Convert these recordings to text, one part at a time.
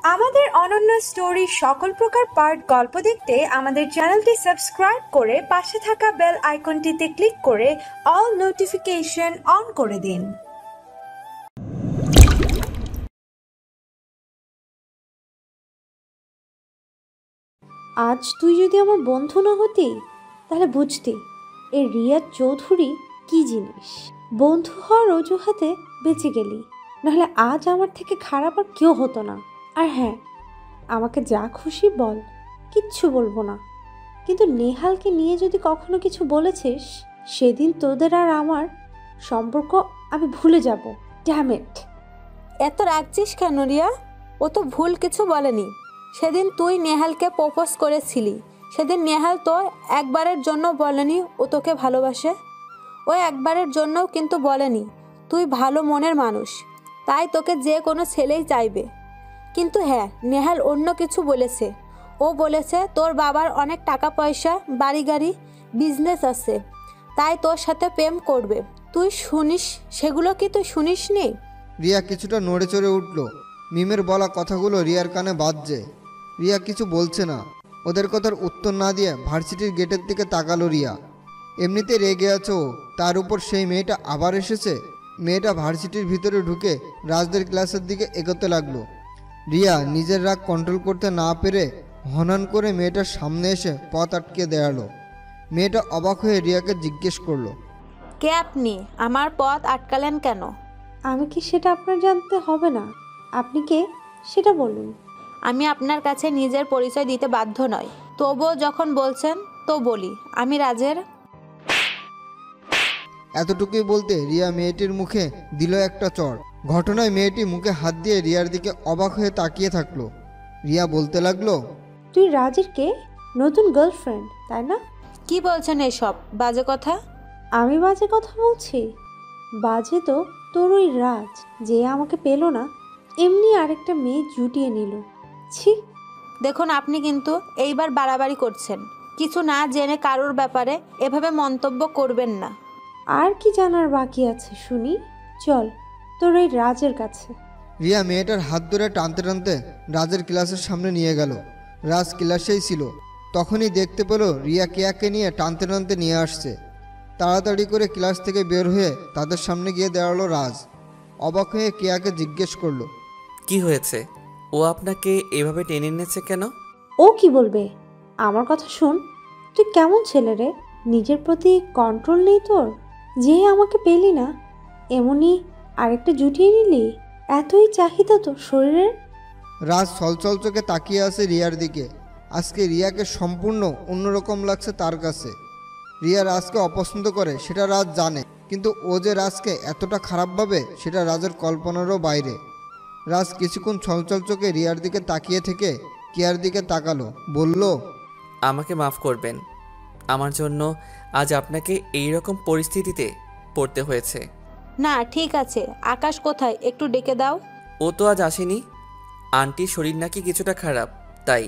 আমাদের অনন্য স্টোরি সকল প্রকার পার্ট গল্প দেখতে আমাদের চ্যানেলটি সাবস্ক্রাইব করে পাশে থাকা বেল আইকনটিতে ক্লিক করে অল নোটিফিকেশন অন করে দিন। আজ তুই যদি আমার বন্ধু না হতি তাহলে বুঝতি এই রিয়াদ চৌধুরী কি জিনিস। বন্ধু হওয়ার অজুহাতে বেঁচে গেলি, নাহলে আজ আমার থেকে খারাপ আর কেউ হতো না। আর হ্যাঁ, আমাকে যা খুশি বল, কিচ্ছু বলবো না, কিন্তু নেহালকে নিয়ে যদি কখনো কিছু বলেছিস সেদিন তোদের আর আমার সম্পর্ক আমি ভুলে যাব। Damn it. এত রাগছিস কেন রিয়া? ও তো ভুল কিছু বলেনি। সেদিন তুই নেহালকে প্রপোজ করেছিলি, সেদিন নেহাল তো একবারের জন্য বলেনি ও তোকে ভালোবাসে। ও একবারের জন্যও কিন্তু বলেনি তুই ভালো মনের মানুষ, তাই তোকে যে কোনো ছেলেই চাইবে। কিন্তু হ্যাঁ, নেহাল অন্য কিছু বলেছে। ও বলেছে তোর বাবার অনেক টাকা পয়সা, বাড়ি গাড়ি, বিজনেস আছে, তাই তোর সাথে প্রেম করবে। তুই শুনিস সেগুলো? কি তুই শুনিস নি? রিয়া কিছুটা নড়ে চড়ে উঠল। মিমের বলা কথাগুলো রিয়ার কানে বাজছে। রিয়া কিছু বলছে না। ওদের কথার উত্তর না দিয়ে ভার্সিটির গেটের দিকে তাকালো রিয়া। এমনিতে রেগে আছো, তার উপর সেই মেয়েটা আবার এসেছে। মেয়েটা ভার্সিটির ভিতরে ঢুকে রাজদের ক্লাসের দিকে এগোতে লাগলো। রিয়া নিজের রাগ কন্ট্রোল করতে না পেরে হনহন করে মেয়েটার সামনে এসে পথ আটকে দেয়ালো। মেয়েটা অবাক হয়ে রিয়াকে জিজ্ঞেস করলো, কে আপনি? আমার পথ আটকালেন কেন? আমি কি সেটা আপনার জানতে হবে না? আপনি কে সেটা বলুন। আমি আপনার কাছে নিজের পরিচয় দিতে বাধ্য নই, তবুও যখন বলছেন তো বলি, আমি রাজের। এতটুকুই বলতে রিয়া মেয়েটির মুখে দিল একটা চড়। ঘটনায় মেয়েটি মুখে হাত দিয়ে রিয়ার দিকে অবাক হয়ে তাকিয়ে থাকলো। রিয়া বলতে লাগলো, তুই রাজের কে? নতুন গার্লফ্রেন্ড তাই না? কি বলছেন এসব বাজে কথা? আমি বাজে কথা বলছি? বাজে তো তোর ওই রাজ, যে আমাকে পেল না, এমনি আরেকটা মেয়ে জুটিয়ে নিল। ছি। দেখুন, আপনি কিন্তু এইবার বাড়াবাড়ি করছেন। কিছু না জেনে কারোর ব্যাপারে এভাবে মন্তব্য করবেন না। আর কি জানার বাকি আছে শুনি? চল তোর ওই রাজের কাছে। রিয়া মেয়েটার হাত ধরে টানতে টানতে রাজের ক্লাসের সামনে নিয়ে গেল। রাজ ক্লাসেই ছিল। তখনই দেখতে পেল রিয়া কেয়াকে নিয়ে টানতে টানতে নিয়ে আসছে। তাড়াতাড়ি করে ক্লাস থেকে বের হয়ে তাদের সামনে গিয়ে দাঁড়ালো রাজ। অবাক হয়ে কেয়াকে জিজ্ঞেস করলো, কি হয়েছে? ও আপনাকে এভাবে টেনে এনেছে কেন? ও কি বলবে? আমার কথা শোন। তুই কেমন ছেলে রে? নিজের প্রতি কন্ট্রোল নেই তোর? যে আমাকে পেলি না, এমনই আরেকটা জুটিয়ে নিলি? এতই চাহিদা তোর শরীরের? রাজ ছলছল চোখে তাকিয়ে আছে রিয়ার দিকে। আজকে রিয়াকে সম্পূর্ণ অন্যরকম লাগছে তার কাছে। রিয়া রাজকে অপছন্দ করে সেটা রাজ জানে, কিন্তু ও যে রাজকে এতটা খারাপ ভাবে সেটা রাজের কল্পনারও বাইরে। রাজ কিছুক্ষণ ছলছল চোখে রিয়ার দিকে তাকিয়ে থেকে কেয়ার দিকে তাকালো, বলল, আমাকে মাফ করবেন, আমার জন্য আজ আপনাকে এই রকম পরিস্থিতিতে পড়তে হয়েছে। না ঠিক আছে, আকাশ কোথায়? একটু ডেকে দাও। ও তো আজ আসেনি। আন্টির শরীর নাকি কিছুটা খারাপ, তাই।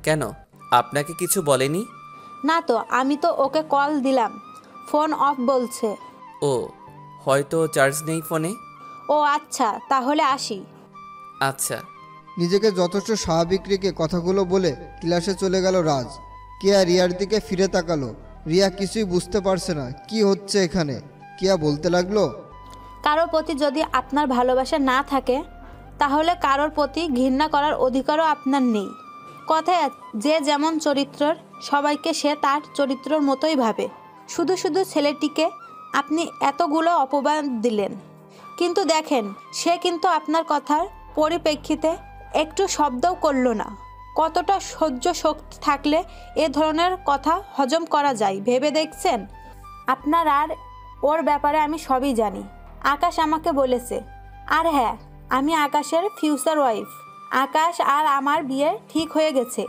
কেন, আপনাকে কিছু বলেনি? না তো, আমি তো ওকে কল দিলাম, ফোন অফ বলছে। ও হয়তো চার্জ নেই ফোনে। ও আচ্ছা, তাহলে আসি। আচ্ছা। নিজেকে যথেষ্ট স্বাভাবিক রেখে কথাগুলো বলে ক্লাসে চলে গেল রাজ। কেয়া রিয়ার দিকে ফিরে তাকালো। রিয়া কিছুই বুঝতে পারছে না কি হচ্ছে এখানে। কেয়া বলতে লাগলো, কারোর প্রতি যদি আপনার ভালোবাসা না থাকে তাহলে কারোর প্রতি ঘৃণা করার অধিকারও আপনার নেই। কথায় যে যেমন চরিত্রের, সবাইকে সে তার চরিত্রের মতোই ভাবে। শুধু শুধু ছেলেটিকে আপনি এতগুলো অপবাদ দিলেন, কিন্তু দেখেন সে কিন্তু আপনার কথার পরিপ্রেক্ষিতে একটু শব্দও করল না। কতটা সহ্য শক্তি থাকলে এ ধরনের কথা হজম করা যায় ভেবে দেখছেন? আপনার আর ওর ব্যাপারে আমি সবই জানি। আকাশ আমাকে বলেছে। আর হ্যাঁ, আমি আকাশের ফিউচার ওয়াইফ। আকাশ আর আমার বিয়ে ঠিক হয়ে গেছে,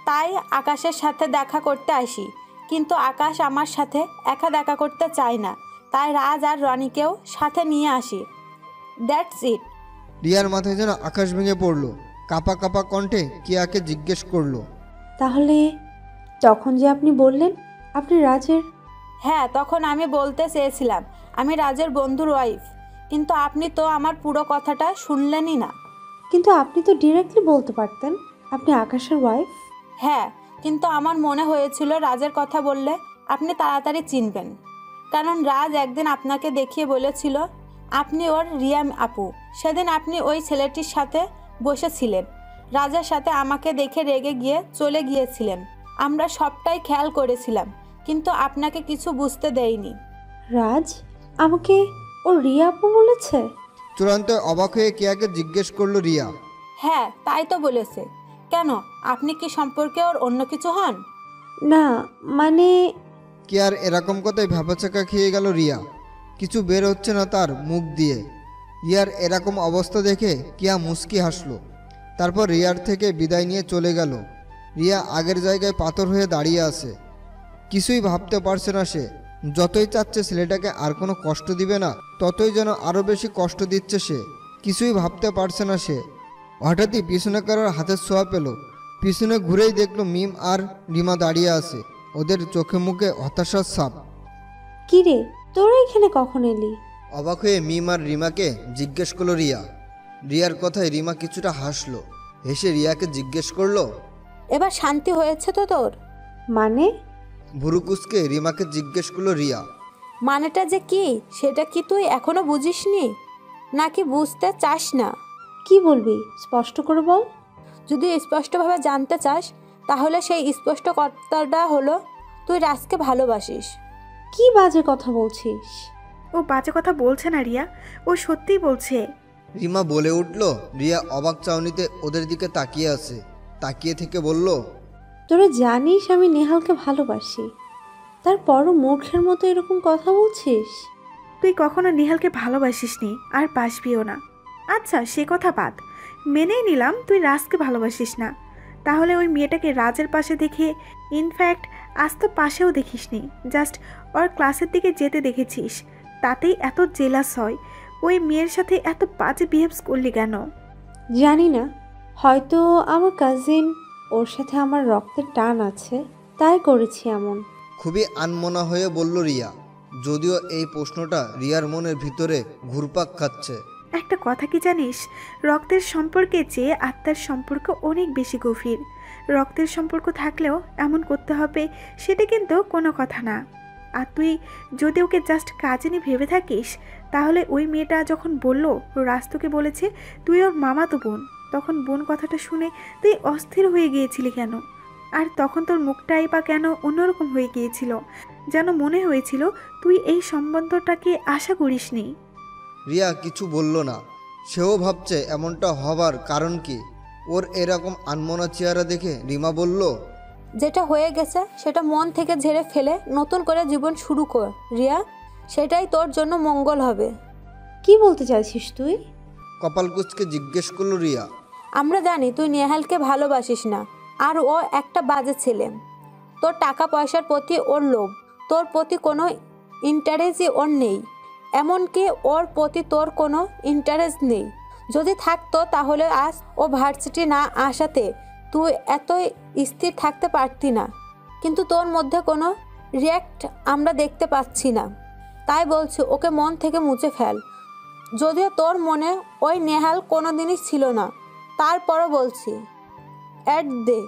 তাই আকাশের সাথে দেখা করতে আসি। কিন্তু আকাশ আমার সাথে একা দেখা করতে চায় না, তাই রাজ আর রনিকেও সাথে নিয়ে আসি। That's it. রিয়ার মাথায় যেন আকাশ ভেঙে পড়লো। কাপা কাপা কণ্ঠে কেয়াকে জিজ্ঞেস করলো, তাহলে তখন যে আপনি বললেন আপনি রাজের? হ্যাঁ, তখন আমি বলতে চেয়েছিলাম আমি রাজের বন্ধুর ওয়াইফ, কিন্তু আপনি তো আমার পুরো কথাটা শুনলেনই না। কিন্তু আপনি তো ডিরেক্টলি বলতে পারতেন আপনি আকাশের ওয়াইফ। হ্যাঁ, কিন্তু আমার মনে হয়েছিল রাজের কথা বললে আপনি তাড়াতাড়ি চিনবেন, কারণ রাজ একদিন আপনাকে দেখিয়ে বলেছিল আপনি ওর রিয়া আপু। সেদিন আপনি ওই ছেলেটির সাথে বসেছিলেন, রাজের সাথে আমাকে দেখে রেগে গিয়ে চলে গিয়েছিলেন। আমরা সবটাই খেয়াল করেছিলাম, কিন্তু আপনাকে কিছু বুঝতে দেয়নি। রাজ আমাকে ও রিয়া আপু বলেছে? চূড়ান্ত অবাক হয়ে কেয়াকে জিজ্ঞেস করলো রিয়া। হ্যাঁ, তাই তো বলেছে। কেন, আপনি কি সম্পর্কে ওর অন্য কিছু হন? না মানে কেয়ার এরকম কথায় ভ্যাপাচাকা খেয়ে গেল রিয়া। কিছু বের হচ্ছে না তার মুখ দিয়ে। রিয়ার এরকম অবস্থা দেখে কেয়া মুচকি হাসলো। তারপর রিয়ার থেকে বিদায় নিয়ে চলে গেল। রিয়া আগের জায়গায় পাথর হয়ে দাঁড়িয়ে আছে। কিছুই ভাবতে পারছে না সে। যতই চাচ্ছে ছেলেটাকে আর কোনো কষ্ট দিবে না, ততই যেন আরও বেশি কষ্ট দিচ্ছে সে। কিছুই ভাবতে পারছে না সে। হঠাৎই পিছনে কারোর হাতের ছোঁয়া পেল। পিছনে ঘুরেই দেখলো মিম আর রিমা দাঁড়িয়ে আছে। ওদের চোখে মুখে হতাশার ছাপ। কি রে, তোরা এখানে কখন এলি? অবাক হয়ে মিম আর রিমাকে জিজ্ঞেস করলো রিয়া। রিয়ার কথায় রিমা কিছুটা হাসলো। হেসে রিয়াকে জিজ্ঞেস করলো, এবার শান্তি হয়েছে তো তোর? মানে? ভুরুকুসকে রিমাকে জিজ্ঞেস করলো রিয়া। মানেটা যে কি সেটা কি তুই এখনো বুঝিসনি, নাকি বুঝতে চাস না? কি বলবি স্পষ্ট করে বল। যদি স্পষ্টভাবে জানতে চাস, তাহলে সেই স্পষ্ট কথাটা হলো তুই রাজকে ভালোবাসিস। কি বাজে কথা বলছিস? ও বাজে কথা বলছে না রিয়া, ও সত্যিই বলছে। রিমা বলে উঠল। রিয়া অবাক চাউনিতে ওদের দিকে তাকিয়ে আছে। তাকিয়ে থেকে বলল, তোরা জানিস আমি নেহালকে ভালোবাসি, তারপরও মূর্খের মতো এরকম কথা বলছিস? তুই কখনো নিহালকে ভালোবাসিসনি, আর বাসবিও না। আচ্ছা, সে কথা বাদ, মেনেই নিলাম তুই রাজকে ভালোবাসিস না। তাহলে ওই মেয়েটাকে রাজের পাশে দেখে, ইনফ্যাক্ট আজ তো পাশেও দেখিসনি, জাস্ট ওর ক্লাসের দিকে যেতে দেখেছিস, তাতেই এত জেলাস হয়। ওই মেয়ের সাথে এত বাজে বিহেভস করলি কেন? জানি না, হয়তো আমার কাজিন, ওর সাথে আমার রক্তের টান আছে, তাই করেছি এমন। খুবই আনমনা হয়ে বলল রিয়া। যদিও এই প্রশ্নটা রিয়ার মনের ভিতরে ঘুরপাক খাচ্ছে। একটা কথা কি জানিস, রক্তের সম্পর্কে চেয়ে আত্মার সম্পর্ক অনেক বেশি গভীর। রক্তের সম্পর্ক থাকলেও এমন করতে হবে সেটা কিন্তু কোনো কথা না। আর তুই যদি ওকে জাস্ট কাজিনই ভেবে থাকিস, তাহলে ওই মেয়েটা যখন বলল রাজ তোকে বলেছে তুই ওর মামাতো বোন, তখন বোন কথাটা শুনে তুই অস্থির হয়ে গিয়েছিলি কেন? আর তখন তোর মুখটাই বা কেন অন্যরকম হয়ে গিয়েছিল, যেন মনে হয়েছিল তুই এই সম্বন্ধটাকে আশা করিসনি। রিয়া কিছু বলল না। সেও ভাবছে এমনটা হবার কারণ কি। ওর এরকম আনমনা চেহারা দেখে রিমা বলল, যেটা হয়ে গেছে সেটা মন থেকে ঝেড়ে ফেলে নতুন করে জীবন শুরু কর রিয়া, সেটাই তোর জন্য মঙ্গল হবে। কি বলতে চাইছিস তুই? কপালকুচকে জিজ্ঞেস করলো রিয়া। আমরা জানি তুই নেহালকে ভালোবাসিস না, আর ও একটা বাজে ছেলে। তোর টাকা পয়সার প্রতি ওর লোভ, তোর প্রতি কোনো ইন্টারেস্টই ওর নেই। এমনকি ওর প্রতি তোর কোনো ইন্টারেস্ট নেই। যদি থাকতো তাহলে আজ ও ভার্সিটি না আসাতে তুই এতই স্থির থাকতে পারতি না। কিন্তু তোর মধ্যে কোনো রিয়্যাক্ট আমরা দেখতে পাচ্ছি না, তাই বলছি ওকে মন থেকে মুছে ফেল। যদিও তোর মনে ওই নেহাল কোনো দিনই ছিল না, তারপরও বলছি অ্যাড দে,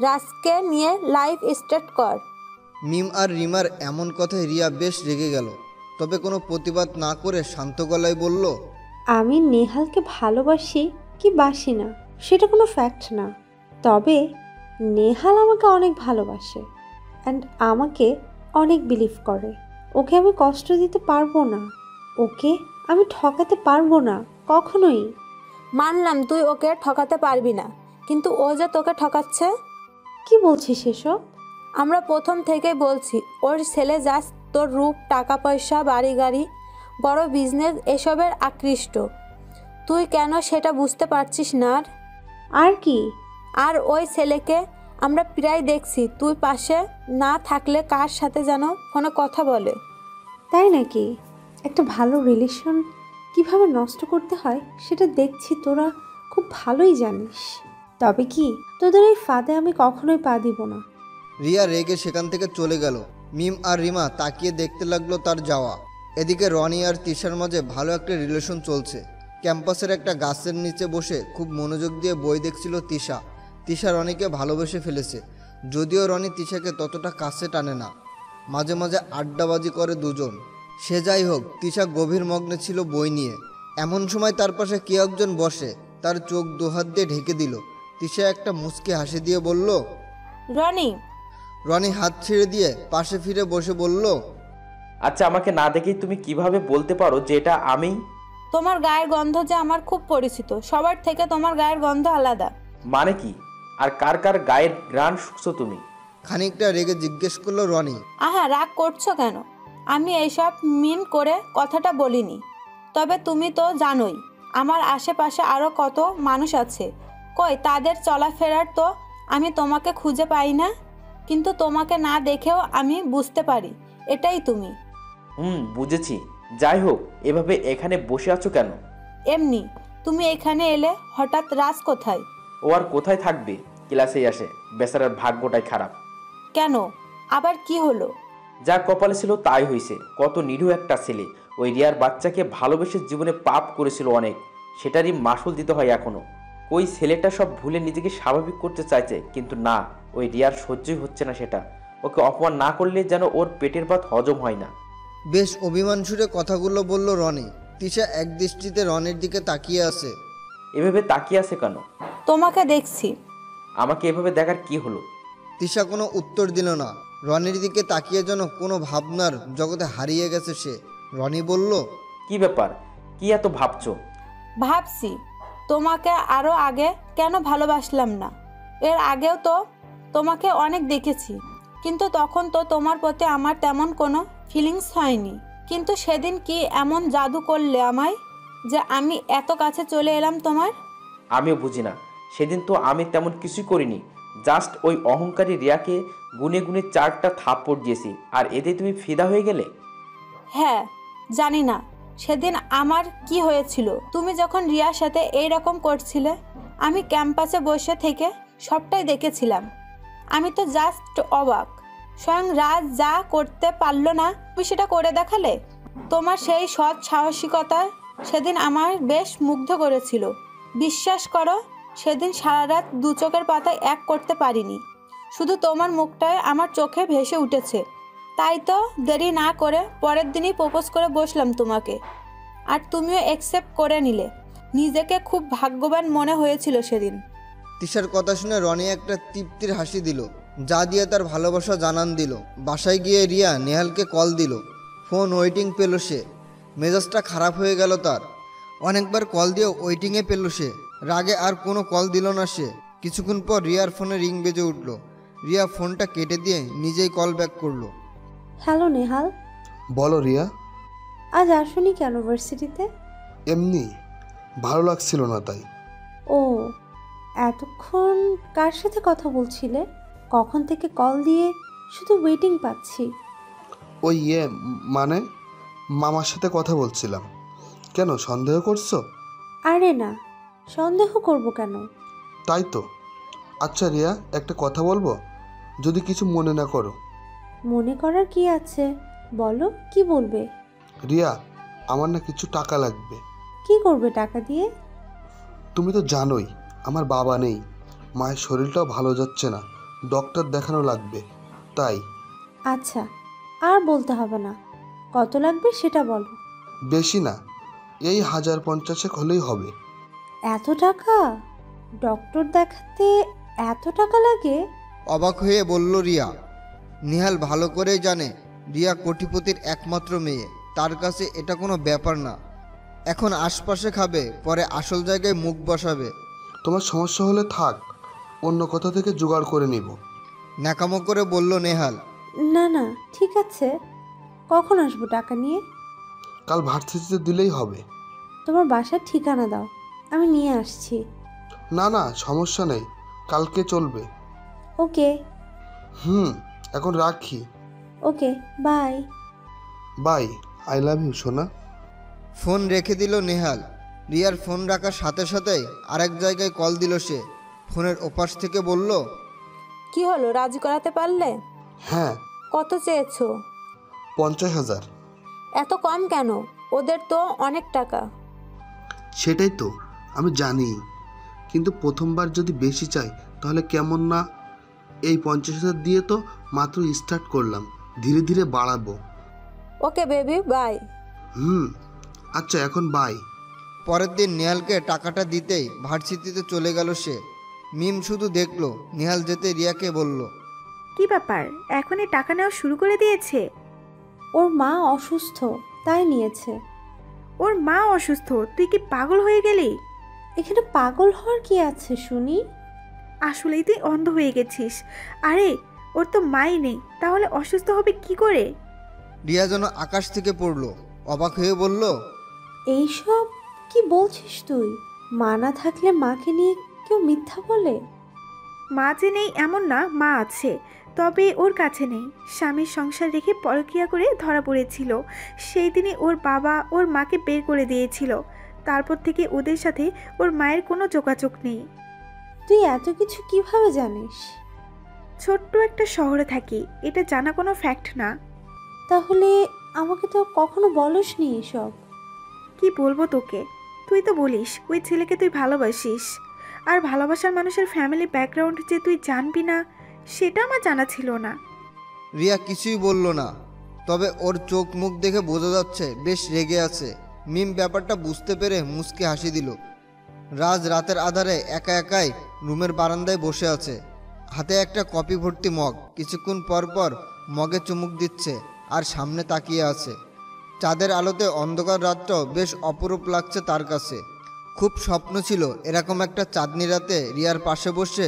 রাজকে নিয়ে লাইফ স্টার্ট কর। মিম আর রিমার এমন কথায় রিয়া বেশ রেগে গেল। তবে কোনো প্রতিবাদ না করে শান্ত গলায় বলল, আমি নেহালকে ভালোবাসি কি বাসি না সেটা কোনো ফ্যাক্ট না, তবে নেহাল আমাকে অনেক ভালোবাসে অ্যান্ড আমাকে অনেক বিলিভ করে। ওকে আমি কষ্ট দিতে পারবো না, ওকে আমি ঠকাতে পারবো না কখনোই। মানলাম তুই ওকে ঠকাতে পারবি না, কিন্তু ও যে তোকে ঠকাচ্ছে। কি বলছিস এসব? আমরা প্রথম থেকেই বলছি ওর ছেলে জাস্ট তোর রূপ, টাকা পয়সা, বাড়ি গাড়ি, বড় বিজনেস এসবের আকৃষ্ট। তুই কেন সেটা বুঝতে পারছিস না? আর কি? আর ওই ছেলেকে আমরা প্রায় দেখছি তুই পাশে না থাকলে কার সাথে যেন ফোনে কথা বলে। তাই নাকি? একটা ভালো রিলেশন কিভাবে নষ্ট করতে হয় সেটা দেখছি তোরা খুব ভালোই জানিস। তবে কি, তোদের এই ফাঁদে আমি কখনোই পা দিব না। রিয়া রেগে সেখান থেকে চলে গেল। মিম আর রিমা তাকিয়ে দেখতে লাগলো তার যাওয়া। এদিকে রনি আর তিশার মাঝে ভালো একটা রিলেশন চলছে। ক্যাম্পাসের একটা গাছের নিচে বসে খুব মনোযোগ দিয়ে বই দেখছিল তিশা। তিশা রনিকে ভালোবেসে ফেলেছে, যদিও রনি তিশাকে ততটা কাছে টানে না। মাঝে মাঝে আড্ডাবাজি করে দুজন। সে যাই হোক, তিশা গভীর মগ্নে ছিল বই নিয়ে। এমন সময় তার পাশে কে একজন বসে, তার চোখ দুহাত দিয়ে ঢেকে দিল। তিশা একটা মুচকি হাসি দিয়ে বলল, রনি। রনি হাত ছেড়ে দিয়ে পাশে ফিরে বসে বলল, আচ্ছা, আমাকে না দেখেই তুমি কিভাবে বলতে পারো যে এটা আমি? তোমার গায়ের গন্ধ যে আমার খুব পরিচিত, সবার থেকে তোমার গায়ের গন্ধ আলাদা। মানে কি? আর কার কার গায়ের ঘ্রাণ শুকছো তুমি? খানিকটা রেগে জিজ্ঞেস করলো রনি। আহা, রাগ করছো কেন? আমি এইসব মিন করে কথাটা বলিনি। তবে তুমি তো জানোই আমার আশেপাশে আরও কত মানুষ আছে। কই তাদের চলাফেরার তো আমি তোমাকে খুঁজে পাই না, কিন্তু তোমাকে না দেখেও আমি বুঝতে পারি এটাই তুমি। বুঝেছি। যাই হোক, এভাবে এখানে বসে আছো কেন? এমনি। তুমি এখানে এলে হঠাৎ। রাজ কোথায়? ও আর কোথায় থাকবে, ক্লাসেই আসে। বেচারার ভাগ্যটাই খারাপ। কেন? আবার কি হলো? যা কপালে ছিল তাই হয়েছে। কত নিরীহ একটা ছেলে, ওই রিয়ার বাচ্চাকে ভালোবেসে জীবনে পাপ করেছিল অনেক, সেটারই মাসুল দিতে হয় এখনো। ওই ছেলেটা সব ভুলে নিজেকে স্বাভাবিক করতে চাইছে, কিন্তু না, ওই রিয়ার সহ্যই হচ্ছে না সেটা। ওকে অপমান না করলে যেন ওর পেটের ভাত হজম হয় না। বেশ অভিমান সুরে কথাগুলো বলল রনি। তিশা এক দৃষ্টিতে রনির দিকে তাকিয়ে আছে। এভাবে তাকিয়ে আছে কেন? তোমাকে দেখছি। আমাকে এভাবে দেখার কি হলো? তিশা কোনো উত্তর দিল না। রনির দিকে তাকিয়ে যেন কোনো ভাবনার জগতে হারিয়ে গেছে সে। রনি বলল, কি ব্যাপার? কি এত ভাবছো? ভাবছি তোমাকে আরও আগে কেন ভালোবাসলাম না। এর আগেও তো তোমাকে অনেক দেখেছি, কিন্তু তখন তো তোমার প্রতি আমার তেমন কোনো ফিলিংস হয়নি। কিন্তু সেদিন কি এমন জাদু করলে আমায় যে আমি এত কাছে চলে এলাম তোমার? আমিও বুঝি না। সেদিন তো আমি তেমন কিছুই করিনি, জাস্ট ওই অহংকারী রিয়াকে গুনে গুনে 4টা থাপ্পড় দিয়েছি, আর এতে তুমি ফিদা হয়ে গেলে। হ্যাঁ, জানি না সেদিন আমার কি হয়েছিল। তুমি যখন রিয়ার সাথে এই রকম করছিলে, আমি ক্যাম্পাসে বসে থেকে সবটাই দেখেছিলাম। আমি তো জাস্ট অবাক। স্বয়ং রাজ যা করতে পারলো না, তুমি সেটা করে দেখালে। তোমার সেই সৎ সাহসিকতা সেদিন আমার বেশ মুগ্ধ করেছিল। বিশ্বাস করো, সেদিন সারা রাত 2 চোখের পাতায় এক করতে পারিনি। শুধু তোমার মুখটাই আমার চোখে ভেসে উঠেছে। তাই তো দেরি না করে পরের দিনই প্রপোজ করে বসলাম তোমাকে, আর তুমিও অ্যাকসেপ্ট করে নিলে। নিজেকে খুব ভাগ্যবান মনে হয়েছিল সেদিন। তিশার কথা শুনে রনি একটা তৃপ্তির হাসি দিল, যা দিয়ে তার ভালোবাসা জানান দিল। বাসায় গিয়ে রিয়া নেহালকে কল দিল। ফোন ওয়েটিং পেল সে। মেজাজটা খারাপ হয়ে গেল তার। অনেকবার কল দিয়েও ওয়েটিংয়ে পেল সে। রাগে আর কোনো কল দিল না সে। কিছুক্ষণ পর রিয়ার ফোনে রিং বেজে উঠল। রিয়া ফোনটা কেটে দিয়ে নিজেই কল ব্যাক করলো। হ্যালো নেহাল। বলো রিয়া। আজ আসোনি কেন ভার্সিটিতে? এমনি ভালো লাগছিল না তাই। ও, এতক্ষণ কার সাথে কথা বলছিলে? কখন থেকে কল দিয়ে শুধু ওয়েটিং পাচ্ছি। ওই মানে মামার সাথে কথা বলছিলাম। কেন, সন্দেহ করছো? আরে না, সন্দেহ করব কেন? তাই তো। আচ্ছা রিয়া, একটা কথা বলবো, যদি কিছু মনে না করো। মনে করার কি আছে, বলো কি বলবে। রিয়া, আমার না কিছু টাকা লাগবে। কি করবে টাকা দিয়ে? তুমি তো জানোই আমার বাবা নেই, মায়ের শরীরটাও ভালো যাচ্ছে না, ডক্টর দেখানো লাগবে, তাই। আচ্ছা, আর বলতে হবে না, কত লাগবে সেটা বলো। বেশি না, এই 1050 হলেই হবে। এত টাকা? ডক্টর দেখাতে এত টাকা লাগে? অবাক হয়ে বলল রিয়া। নেহাল ভালো করেই জানে রিয়া কোটিপতির একমাত্র মেয়ে, তার কাছে এটা কোনো ব্যাপার না। এখন আশপাশে খাবে, পরে আসল জায়গায় মুখ বসাবে। তোমার সমস্যা হলে থাক, অন্য কোথা থেকে জোগাড় করে নিব। ন্যাকামো করে বলল নেহাল। না না, ঠিক আছে। কখন আসবো টাকা নিয়ে? কাল ভার্সিটিতে দিলেই হবে। তোমার বাসার ঠিকানা দাও, আমি নিয়ে আসছি। না না, সমস্যা নেই, কালকে চলবে। ওকে। এখন রাখি। Okay, bye. Bye, I love you সোনা। ফোন রেখে দিল নেহাল। রিয়ার ফোন রাখার সাথে সাথেই আরেক জায়গায় কল দিল সে। ফোনের ওপাশ থেকে বলল, কি হলো, রাজি করাতে পারলে? হ্যাঁ। কত চেয়েছো? 50,000। এত কম কেন? ওদের তো অনেক টাকা। সেটাই তো আমি জানি, কিন্তু প্রথমবার যদি বেশি চাই তাহলে কেমন না? এই 50,000 দিয়ে তো মাত্র স্টার্ট করলাম, ধীরে ধীরে বাড়াবো। Okay baby, bye. আচ্ছা এখন বাই। পরের দিন নেহালকে টাকাটা দিতেই ভার্সিটিতে চলে গেল সে। মিম শুধু দেখলো, নেহাল যেতে রিয়াকে বলল, কি ব্যাপার, এখনই টাকা নেওয়া শুরু করে দিয়েছে? ওর মা অসুস্থ, তাই নিয়েছে। ওর মা অসুস্থ, তুই কি পাগল হয়ে গেলি? এখানে পাগল হওয়ার কি আছে শুনি? আসলেই তুই অন্ধ হয়ে গেছিস। আরে ওর তো মাই নেই, তাহলে অসুস্থ হবে কি করে? রিয়া যেন আকাশ থেকে পড়লো, অবাক হয়ে বলল, এইসব কি বলছিস তুই? মা না থাকলে মাকে নিয়ে কেউ মিথ্যা বলে? মা যে নেই এমন না, মা আছে, তবে ওর কাছে নেই। স্বামীর সংসার রেখে পরকীয়া করে ধরা পড়েছিল। সেই দিনই ওর বাবা ওর মাকে বের করে দিয়েছিল। তারপর থেকে ওদের সাথে ওর মায়ের কোনো যোগাযোগ নেই। তুই এত কিছু কিভাবে জানিস? ছোট্ট একটা শহরে থাকি, এটা জানা কোনো ফ্যাক্ট না। তাহলে আমাকে তো কখনো বলসনি এসব। কি বলবো তোকে? তুই তো বলিস ওই ছেলেকে তুই ভালোবাসিস, আর ভালোবাসার মানুষের ফ্যামিলি ব্যাকগ্রাউন্ড যে তুই জানবি না সেটা আমার জানা ছিল না। রিয়া কিছুই বলল না, তবে ওর চোখ মুখ দেখে বোঝা যাচ্ছে বেশ রেগে আছে। মিম ব্যাপারটা বুঝতে পেরে মুচকি হাসি দিল। রাজ রাতের আধারে একা একাই রুমের বারান্দায় বসে আছে, হাতে একটা কপি ভর্তি মগ। কিছুক্ষণ পর পর মগে চুমুক দিচ্ছে আর সামনে তাকিয়ে আছে। চাঁদের আলোতে অন্ধকার রাতটাও বেশ অপরূপ লাগছে তার কাছে। খুব স্বপ্ন ছিল এরকম একটা চাঁদনি রাতে রিয়ার পাশে বসে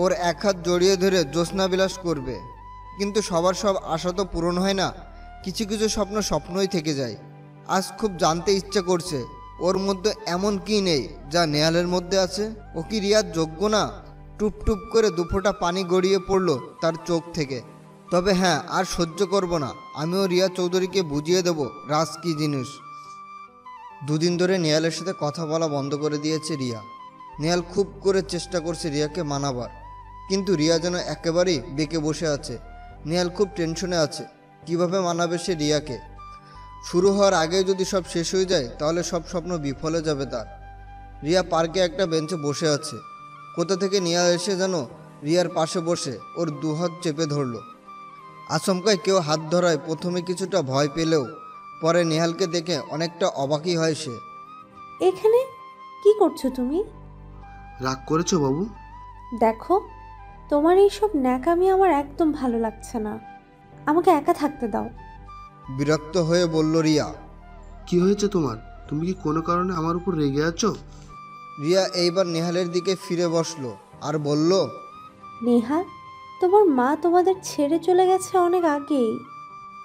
ওর এক হাত জড়িয়ে ধরে জ্যোৎস্না বিলাস করবে। কিন্তু সবার সব আশা তো পূরণ হয় না, কিছু কিছু স্বপ্ন স্বপ্নই থেকে যায়। আজ খুব জানতে ইচ্ছে করছে ওর মধ্যে এমন কি নেই যা নেহালের মধ্যে আছে। ও কি রিয়ার যোগ্য না? টুপ টুপ করে দুফোঁটা পানি গড়িয়ে পড়ল তার চোখ থেকে। তবে হ্যাঁ, আর সহ্য করব না, আমিও রিয়া চৌধুরীকে বুঝিয়ে দেব রাজ কী জিনিস। দুদিন ধরে নেহালের সাথে কথা বলা বন্ধ করে দিয়েছে রিয়া। নেহাল খুব করে চেষ্টা করছে রিয়াকে মানাবার, কিন্তু রিয়া যেন একেবারেই বেঁকে বসে আছে। নেহাল খুব টেনশনে আছে, কিভাবে মানাবে সে রিয়াকে। শুরু হওয়ার আগে যদি সব শেষ হয়ে যায় তাহলে সব স্বপ্ন বিফলে যাবে তার। রিয়া পার্কে একটা বেঞ্চে বসে আছে, কোথা থেকে নেহাল এসে যেন রিয়ার পাশে বসে ওর দুহাত চেপে ধরল। আচমকায় কেউ হাত ধরায় প্রথমে কিছুটা ভয় পেলেও পরে নেহালকে দেখে অনেকটা অবাকই হয় সে। এখানে কি করছো তুমি? রাগ করেছো বাবু? দেখো, তোমার এইসব ন্যাকামি আমার একদম ভালো লাগছে না। আমাকে একা থাকতে দাও। বিরক্ত হয়ে বলল রিয়া। কি হয়েছে তোমার? তুমি কি কোনো কারণে আমার উপর রেগে আছো? রিয়া এইবার নেহালের দিকে ফিরে বসলো আর বলল, নেহাল, তোমার মা তোমাদের ছেড়ে চলে গেছে অনেক আগেই,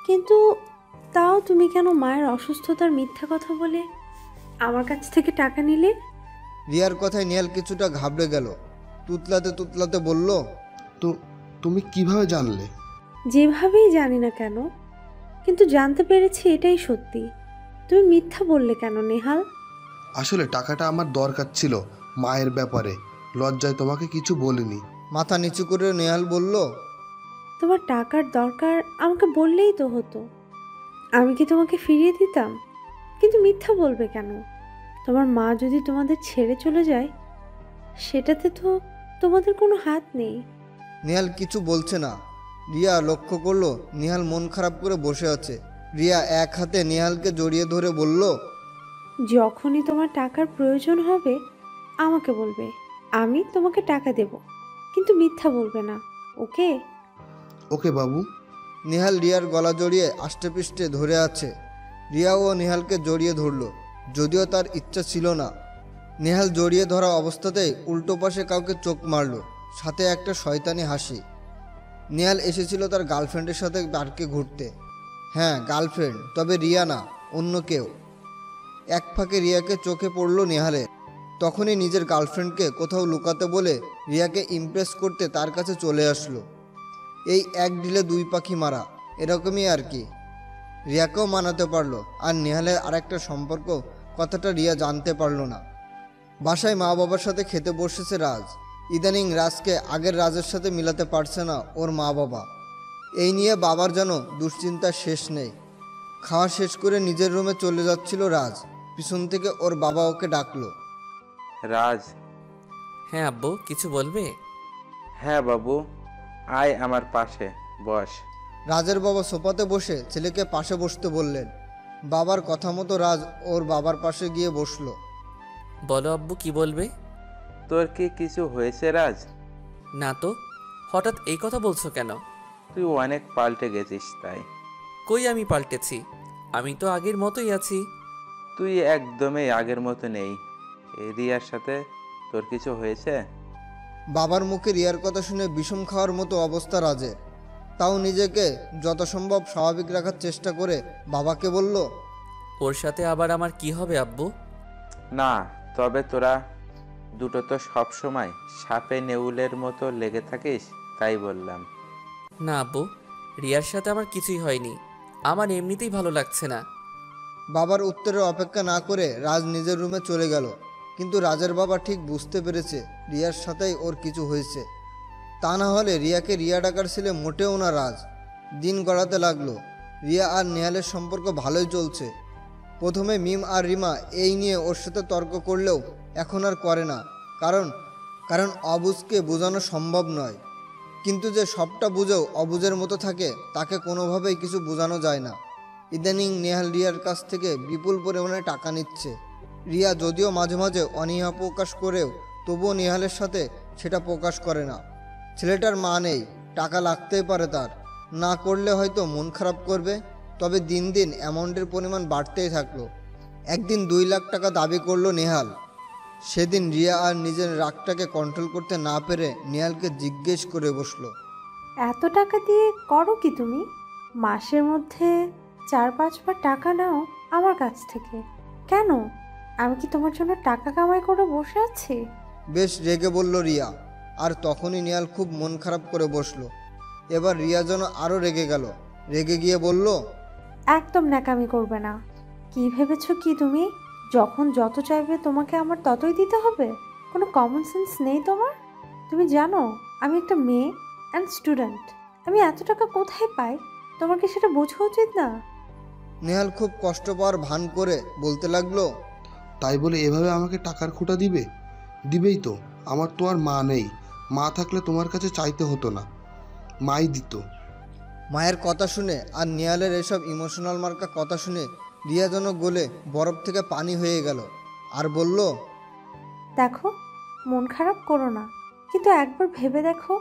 কিন্তু তাও তুমি কেন মায়ের অসুস্থতার মিথ্যা কথা বলে আমার কাছ থেকে টাকা নিলে? রিয়ার কথায় নেহাল কিছুটা ঘাবড়ে গেল। তুতলাতে তুতলাতে বলল, তো তুমি কিভাবে জানলে? যেভাবেই জানি না কেন, কিন্তু জানতে পেরেছি এটাই সত্যি। তুমি মিথ্যা বললে কেন নেহাল? আসলে টাকাটা আমার দরকার ছিল মায়ের ব্যাপারে, লজ্জায় তোমাকে কিছু বলিনি। মাথা নিচু করে নেহাল বলল, তোমার টাকার দরকার আমাকে বললেই তো হতো, আমি কি তোমাকে ফিরিয়ে দিতাম? কিন্তু মিথ্যা বলবে কেন? তোমার মা যদি তোমাদের ছেড়ে চলে যায় সেটাতে তো তোমাদের কোনো হাত নেই। নেহাল কিছু বলছে না। রিয়া লক্ষ্য করলো নেহাল মন খারাপ করে বসে আছে। রিয়া এক হাতে নেহালকে জড়িয়ে ধরে বলল, যখনই তোমার টাকার প্রয়োজন হবে আমাকে বলবে, আমি তোমাকে টাকা দেব, কিন্তু মিথ্যা বলবে না, ওকে? ওকে বাবু। নেহাল রিয়ার গলা জড়িয়ে আষ্টেপৃষ্ঠে ধরে আছে। রিয়াও নেহালকে জড়িয়ে ধরল, যদিও তার ইচ্ছা ছিল না। নেহাল জড়িয়ে ধরা অবস্থাতেই উল্টো পাশে কাউকে চোখ মারল, সাথে একটা শয়তানি হাসি। নেহাল এসেছিল তার গার্লফ্রেন্ডের সাথে পার্কে ঘুরতে। হ্যাঁ, গার্লফ্রেন্ড, তবে রিয়া না, অন্য কেউ। এক ফাঁকে রিয়াকে চোখে পড়ল নেহালের। তখনই নিজের গার্লফ্রেন্ডকে কোথাও লুকাতে বলে রিয়াকে ইমপ্রেস করতে তার কাছে চলে আসলো। এই এক ঢিলে দুই পাখি মারা, এরকমই আর কি। রিয়াকেও মানাতে পারলো, আর নেহালের আরেকটা সম্পর্ক কথাটা রিয়া জানতে পারলো না। বাসায় মা বাবার সাথে খেতে বসেছে রাজ। ইদানিং রাজকে আগের রাজের সাথে মিলাতে পারছে না ওর মা বাবা। এই নিয়ে বাবার যেন দুশ্চিন্তার শেষ নেই। খাওয়া শেষ করে নিজের রুমে চলে যাচ্ছিল রাজ। পিছন থেকে ওর বাবা ওকে ডাকলো। রাজ। হ্যাঁ আব্বু, কিছু বলবে? হ্যাঁ বাবু, আয় আমার পাশে বস। রাজের বাবা সোফাতে বসে ছেলেকে পাশে বসতে বললেন। বাবার কথা মতো রাজ ওর বাবার পাশে গিয়ে বসলো। বলো আব্বু, কি বলবে? তোর কি কিছু হয়েছে রাজ? না তো, হঠাৎ এই কথা বলছো কেন? তুই অনেক পাল্টে গেছিস তাই। কই আমি পাল্টেছি? আমি তো আগের মতোই আছি। তুই একদমই আগের মতো নেই। এই রিয়ার সাথে তোর কিছু হয়েছে? বাবার মুখে রিয়ার কথা শুনে বিষম খাওয়ার মতো অবস্থা রাজের। তাও নিজেকে যত সম্ভব স্বাভাবিক রাখার চেষ্টা করে বাবাকে বলল, ওর সাথে আবার আমার কি হবে আব্বু? না, তবে তোরা দুটো তো সবসময় সাপে নেউলের মতো লেগে থাকিস, তাই বললাম। না আব্বু, রিয়ার সাথে আমার কিছুই হয়নি। আমার এমনিতেই ভালো লাগছে না। বাবার উত্তরের অপেক্ষা না করে রাজ নিজের রুমে চলে গেল। কিন্তু রাজের বাবা ঠিক বুঝতে পেরেছে রিয়ার সাথেই ওর কিছু হয়েছে। তা না হলে রিয়াকে রিয়া ডাকার ছেলে মোটেও না রাজ। দিন গড়াতে লাগলো। রিয়া আর নেহালের সম্পর্ক ভালোই চলছে। প্রথমে মিম আর রিমা এই নিয়ে ওর সাথে তর্ক করলেও এখন আর করে না, কারণ অবুজকে বোঝানো সম্ভব নয়। কিন্তু যে সবটা বুঝেও অবুজের মতো থাকে তাকে কোনোভাবেই কিছু বোঝানো যায় না। ইদানিং নেহাল রিয়ার কাছ থেকে বিপুল পরিমাণে টাকা নিচ্ছে। রিয়া যদিও মাঝে মাঝে অনীহা প্রকাশ করেও তবুও নেহালের সাথে সেটা প্রকাশ করে না। ছেলেটার মা নেই, টাকা লাগতেই পারে তার, না করলে হয়তো মন খারাপ করবে। তবে দিন দিন অ্যামাউন্টের পরিমাণ বাড়তেই থাকলো। একদিন 2 লাখ টাকা দাবি করলো নেহাল। সেদিন রিয়া আর নিজের রাগটাকে কন্ট্রোল করতে না পেরে নেহালকে জিজ্ঞেস করে বসলো, এত টাকা দিয়ে করো কি তুমি? মাসের মধ্যে 4-5 বার টাকা নাও আমার কাছ থেকে, কেন? আমি কি তোমার জন্য টাকা কামাই করে বসে আছি? বেশ রেগে বলল রিয়া। আর তখনই নেহাল খুব মন খারাপ করে বসলো। এবার রিয়া যেন আরও রেগে গেল। রেগে গিয়ে বলল, একদম ন্যাকামি করবে না। কি ভেবেছো কি তুমি? যখন যত চাইবে তোমাকে আমার ততই দিতে হবে? কোনো কমন সেন্স নেই তোমার? তুমি জানো আমি একটা মেয়ে অ্যান্ড স্টুডেন্ট। আমি এত টাকা কোথায় পাই? তোমার কি সেটা বোঝা উচিত না? নেহাল খুব কষ্ট পাওয়ার ভান করে বলতে লাগলো, তাই বলে এভাবে আমাকে টাকার খোঁটা দিবে? দিবেই তো। আমার তো আর মা নেই। মা থাকলে তোমার কাছে চাইতে হতো না, মাই দিত। মায়ের কথা শুনে আর নেহালের এসব ইমোশনাল মার্কা কথা শুনে রিয়া যেন গলে বরফ থেকে পানি হয়ে গেল। আর বলল, দেখো, মন খারাপ করো না, কিন্তু একবার ভেবে দেখো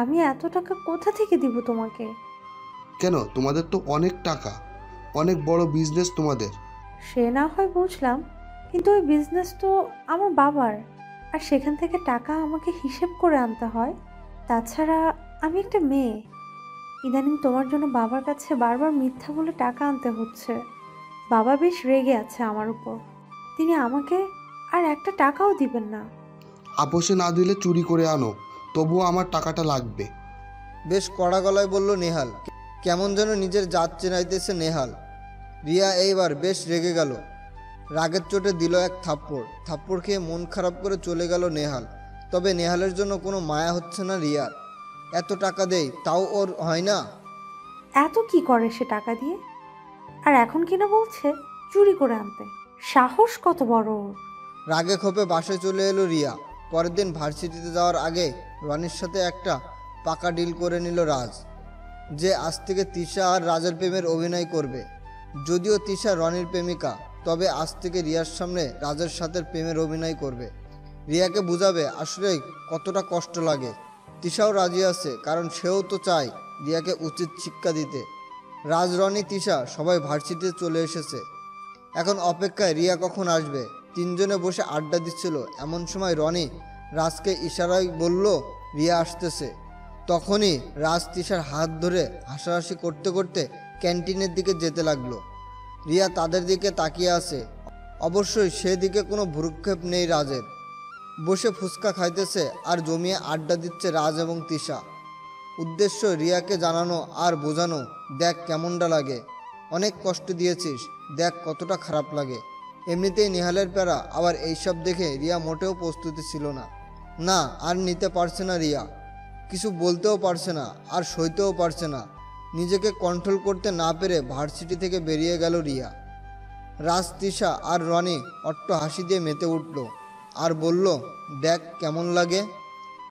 আমি এত টাকা কোথা থেকে দিব তোমাকে? কেন? তোমাদের তো অনেক টাকা, অনেক বড় বিজনেস তোমাদের। সে না হয় বুঝলাম, কিন্তু ওই বিজনেস তো আমার বাবার, আর সেখান থেকে টাকা আমাকে হিসেব করে আনতে হয়। তাছাড়া আমি একটা মেয়ে। ইদানিং তোমার জন্য বাবার কাছে বারবার মিথ্যা বলে টাকা আনতে হচ্ছে। বাবা বেশ রেগে আছে আমার উপর। তিনি আমাকে আর একটা টাকাও দিবেন না। আপোষে না দিলে চুরি করে আনো, তবুও আমার টাকাটা লাগবে। বেশ কড়া গলায় বলল নেহাল। কেমন যেন নিজের জাত চেনাইতেছে নেহাল। রিয়া এইবার বেশ রেগে গেল। রাগের চোটে দিল এক থাপ্পড়। থাপ্পড় খেয়ে মন খারাপ করে চলে গেল নেহাল। তবে নেহালের জন্য কোনো মায়া হচ্ছে না রিয়ার। এত টাকা দেয় তাও ওর হয় না। এত কি করে সে টাকা দিয়ে? আর এখন কিনা বলছে চুরি করে আনতে। সাহস কত বড় ওর! রাগে ক্ষোভে বাসায় চলে এলো রিয়া। পরের দিন ভার্সিটিতে যাওয়ার আগে রনির সাথে একটা পাকা ডিল করে নিল রাজ, যে আজ থেকে তিশা আর রাজের প্রেমের অভিনয় করবে। যদিও তিশা রনির প্রেমিকা, তবে আজ থেকে রিয়ার সামনে রাজের সাথে প্রেমের অভিনয় করবে। রিয়াকে বুঝাবে আসলে কতটা কষ্ট লাগে। তিশাও রাজি আছে, কারণ সেও তো চায় রিয়াকে উচিত শিক্ষা দিতে। রাজ, রনি, তিশা সবাই ভার্সিটিতে চলে এসেছে। এখন অপেক্ষায় রিয়া কখন আসবে। তিনজনে বসে আড্ডা দিচ্ছিল। এমন সময় রনি রাজকে ইশারায় বলল, রিয়া আসতেছে। তখনই রাজ তিশার হাত ধরে হাসাহাসি করতে করতে ক্যান্টিনের দিকে যেতে লাগলো। রিয়া তাদের দিকে তাকিয়ে আছে। অবশ্যই সেদিকে কোনো ভ্রুক্ষেপ নেই রাজের। বসে ফুচকা খাইতেছে আর জমিয়ে আড্ডা দিচ্ছে রাজ এবং তিশা। উদ্দেশ্য রিয়াকে জানানো আর বোঝানো, দেখ কেমনটা লাগে, অনেক কষ্ট দিয়েছিস, দেখ কতটা খারাপ লাগে। এমনিতেই নেহালের প্যারা, আবার এইসব দেখে রিয়া মোটেও প্রস্তুতি ছিল না। না, আর নিতে পারছে না রিয়া। কিছু বলতেও পারছে না, আর সইতেও পারছে না। নিজেকে কন্ট্রোল করতে না পেরে ভার্সিটি থেকে বেরিয়ে গেল রিয়া। রাজ, তৃষা আর রনি অট্ট হাসি দিয়ে মেতে উঠল আর বলল, দেখ কেমন লাগে।